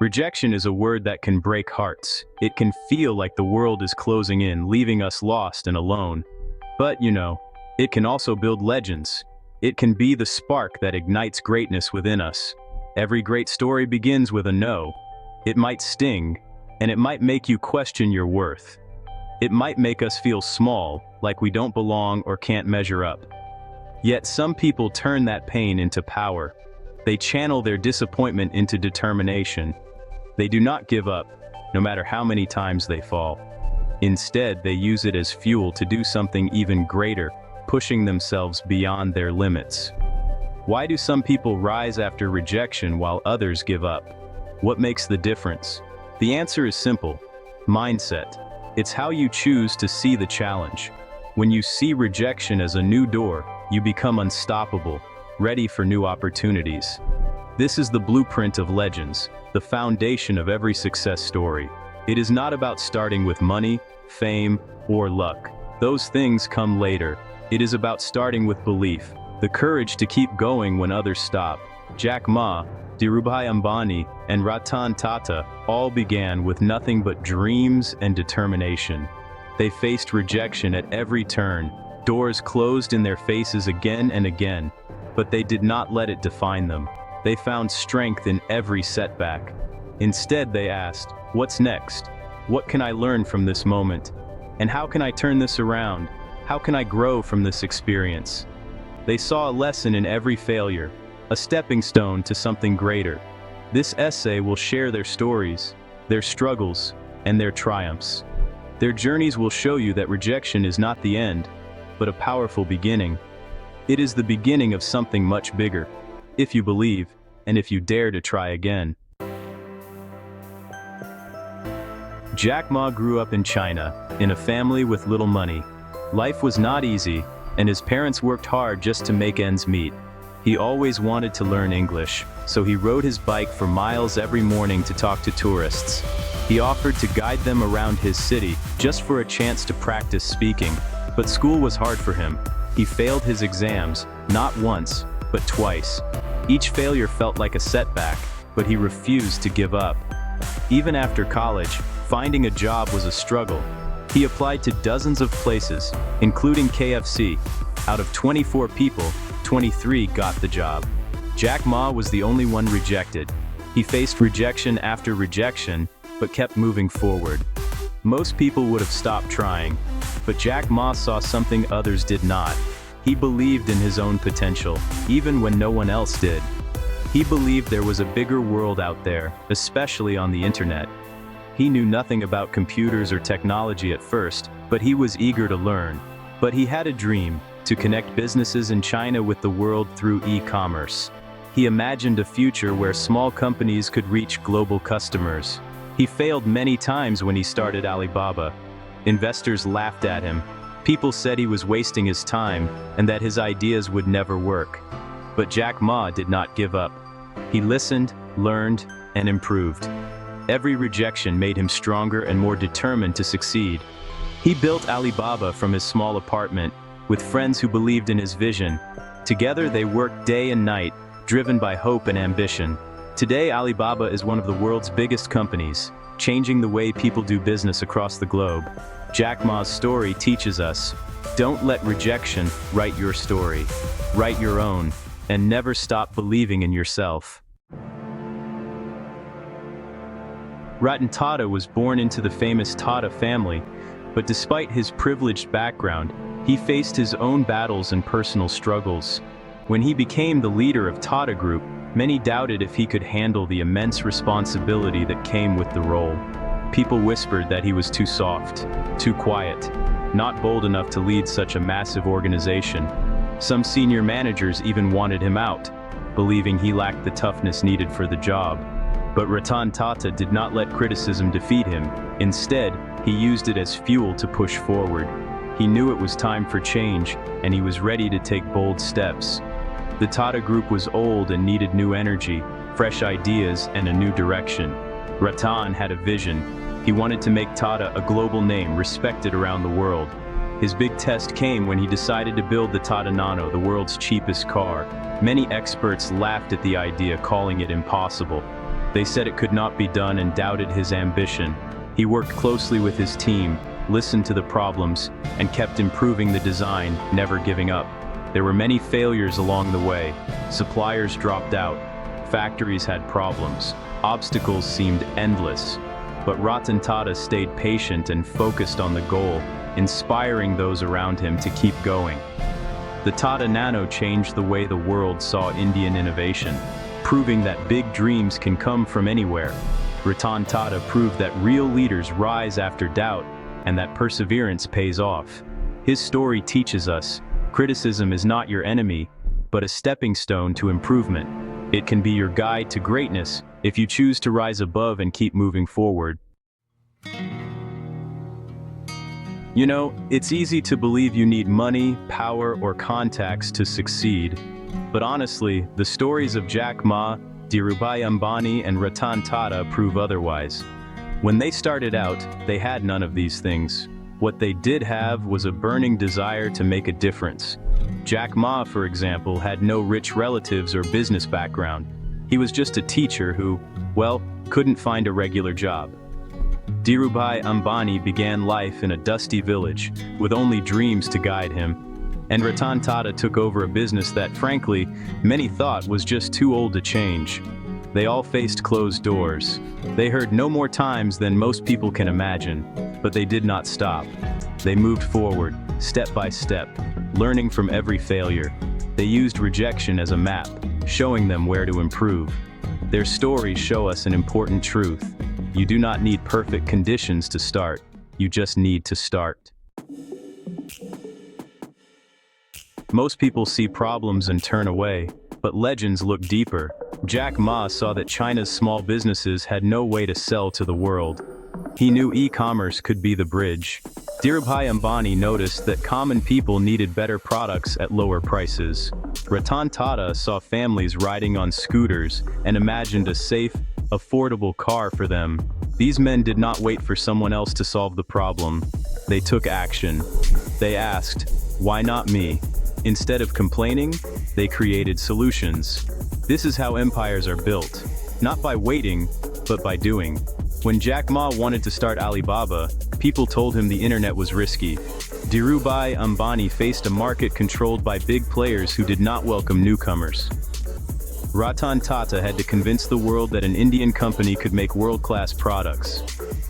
Rejection is a word that can break hearts. It can feel like the world is closing in, leaving us lost and alone. But, it can also build legends. It can be the spark that ignites greatness within us. Every great story begins with a no. It might sting, and it might make you question your worth. It might make us feel small, like we don't belong or can't measure up. Yet some people turn that pain into power. They channel their disappointment into determination. They do not give up, no matter how many times they fall. Instead, they use it as fuel to do something even greater, pushing themselves beyond their limits. Why do some people rise after rejection while others give up? What makes the difference? The answer is simple: mindset. It's how you choose to see the challenge. When you see rejection as a new door, you become unstoppable, ready for new opportunities. This is the blueprint of legends, the foundation of every success story. It is not about starting with money, fame, or luck. Those things come later. It is about starting with belief, the courage to keep going when others stop. Jack Ma, Dhirubhai Ambani, and Ratan Tata all began with nothing but dreams and determination. They faced rejection at every turn. Doors closed in their faces again and again, but they did not let it define them. They found strength in every setback. Instead, they asked, "What's next? What can I learn from this moment? And how can I turn this around? How can I grow from this experience?" They saw a lesson in every failure, a stepping stone to something greater. This essay will share their stories, their struggles, and their triumphs. Their journeys will show you that rejection is not the end, but a powerful beginning. It is the beginning of something much bigger, if you believe, and if you dare to try again. Jack Ma grew up in China, in a family with little money. Life was not easy, and his parents worked hard just to make ends meet. He always wanted to learn English, so he rode his bike for miles every morning to talk to tourists. He offered to guide them around his city, just for a chance to practice speaking. But school was hard for him. He failed his exams, not once, but twice. Each failure felt like a setback, but he refused to give up. Even after college, finding a job was a struggle. He applied to dozens of places, including KFC. Out of 24 people, 23 got the job. Jack Ma was the only one rejected. He faced rejection after rejection, but kept moving forward. Most people would have stopped trying, but Jack Ma saw something others did not. He believed in his own potential, even when no one else did. He believed there was a bigger world out there, especially on the internet. He knew nothing about computers or technology at first, but he was eager to learn. But he had a dream: to connect businesses in China with the world through e-commerce. He imagined a future where small companies could reach global customers. He failed many times when he started Alibaba. Investors laughed at him. People said he was wasting his time and that his ideas would never work. But Jack Ma did not give up. He listened, learned, and improved. Every rejection made him stronger and more determined to succeed. He built Alibaba from his small apartment, with friends who believed in his vision. Together they worked day and night, driven by hope and ambition. Today, Alibaba is one of the world's biggest companies, changing the way people do business across the globe. Jack Ma's story teaches us: don't let rejection write your story. Write your own, and never stop believing in yourself. Ratan Tata was born into the famous Tata family, but despite his privileged background, he faced his own battles and personal struggles. When he became the leader of Tata Group, many doubted if he could handle the immense responsibility that came with the role. People whispered that he was too soft, too quiet, not bold enough to lead such a massive organization. Some senior managers even wanted him out, believing he lacked the toughness needed for the job. But Ratan Tata did not let criticism defeat him. Instead, he used it as fuel to push forward. He knew it was time for change, and he was ready to take bold steps. The Tata Group was old and needed new energy, fresh ideas, and a new direction. Ratan had a vision. He wanted to make Tata a global name respected around the world. His big test came when he decided to build the Tata Nano, the world's cheapest car. Many experts laughed at the idea, calling it impossible. They said it could not be done and doubted his ambition. He worked closely with his team, listened to the problems, and kept improving the design, never giving up. There were many failures along the way. Suppliers dropped out. Factories had problems. Obstacles seemed endless. But Ratan Tata stayed patient and focused on the goal, inspiring those around him to keep going. The Tata Nano changed the way the world saw Indian innovation, proving that big dreams can come from anywhere. Ratan Tata proved that real leaders rise after doubt and that perseverance pays off. His story teaches us, criticism is not your enemy, but a stepping stone to improvement. It can be your guide to greatness if you choose to rise above and keep moving forward. You know, it's easy to believe you need money, power, or contacts to succeed. But honestly, the stories of Jack Ma, Dhirubhai Ambani, and Ratan Tata prove otherwise. When they started out, they had none of these things. What they did have was a burning desire to make a difference. Jack Ma, for example, had no rich relatives or business background. He was just a teacher who, well, couldn't find a regular job. Dhirubhai Ambani began life in a dusty village, with only dreams to guide him. And Ratan Tata took over a business that, frankly, many thought was just too old to change. They all faced closed doors. They heard no more times than most people can imagine, but they did not stop. They moved forward, step by step, learning from every failure. They used rejection as a map, showing them where to improve. Their stories show us an important truth. You do not need perfect conditions to start. You just need to start. Most people see problems and turn away, but legends look deeper. Jack Ma saw that China's small businesses had no way to sell to the world. He knew e-commerce could be the bridge. Dhirubhai Ambani noticed that common people needed better products at lower prices. Ratan Tata saw families riding on scooters and imagined a safe, affordable car for them. These men did not wait for someone else to solve the problem. They took action. They asked, "Why not me?" Instead of complaining, they created solutions. This is how empires are built, not by waiting, but by doing. When Jack Ma wanted to start Alibaba, people told him the internet was risky. Dhirubhai Ambani faced a market controlled by big players who did not welcome newcomers. Ratan Tata had to convince the world that an Indian company could make world-class products.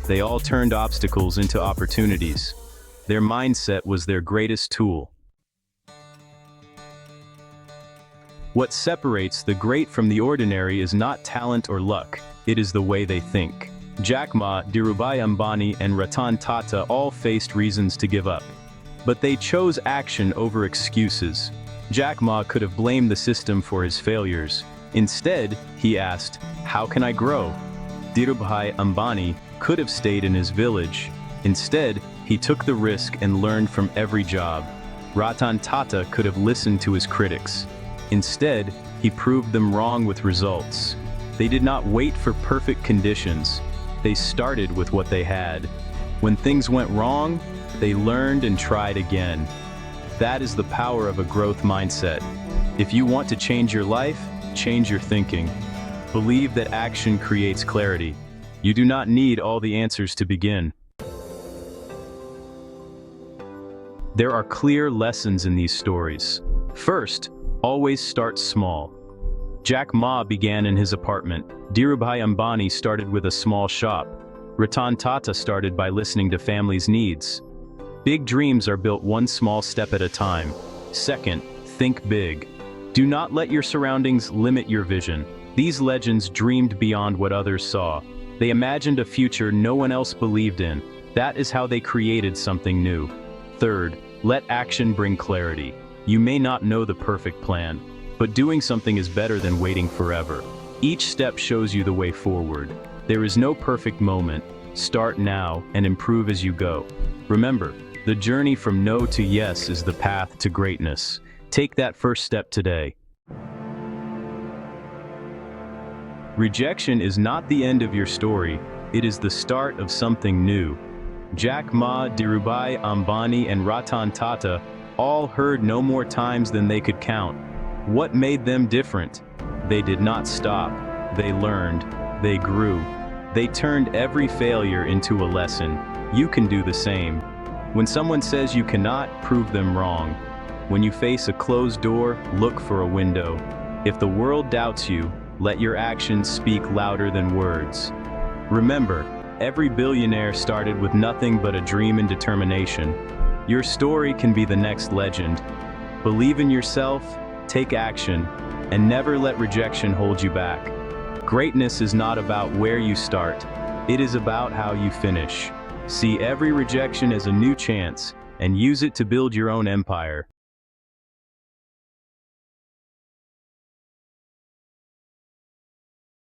They all turned obstacles into opportunities. Their mindset was their greatest tool. What separates the great from the ordinary is not talent or luck, it is the way they think. Jack Ma, Dhirubhai Ambani, and Ratan Tata all faced reasons to give up. But they chose action over excuses. Jack Ma could have blamed the system for his failures. Instead, he asked, "How can I grow?" Dhirubhai Ambani could have stayed in his village. Instead, he took the risk and learned from every job. Ratan Tata could have listened to his critics. Instead, he proved them wrong with results. They did not wait for perfect conditions. They started with what they had. When things went wrong, they learned and tried again. That is the power of a growth mindset. If you want to change your life, change your thinking. Believe that action creates clarity. You do not need all the answers to begin. There are clear lessons in these stories. First, always start small. Jack Ma began in his apartment. Dhirubhai Ambani started with a small shop. Ratan Tata started by listening to families' needs. Big dreams are built one small step at a time. Second, think big. Do not let your surroundings limit your vision. These legends dreamed beyond what others saw. They imagined a future no one else believed in. That is how they created something new. Third, let action bring clarity. You may not know the perfect plan, but doing something is better than waiting forever. Each step shows you the way forward. There is no perfect moment. Start now and improve as you go. Remember, the journey from no to yes is the path to greatness. Take that first step today. Rejection is not the end of your story, it is the start of something new. Jack Ma, Dhirubhai Ambani, and Ratan Tata all heard no more times than they could count. What made them different? They did not stop. They learned. They grew. They turned every failure into a lesson. You can do the same. When someone says you cannot, prove them wrong. When you face a closed door, look for a window. If the world doubts you, let your actions speak louder than words. Remember, every billionaire started with nothing but a dream and determination. Your story can be the next legend. Believe in yourself, take action, and never let rejection hold you back. Greatness is not about where you start, it is about how you finish. See every rejection as a new chance, and use it to build your own empire.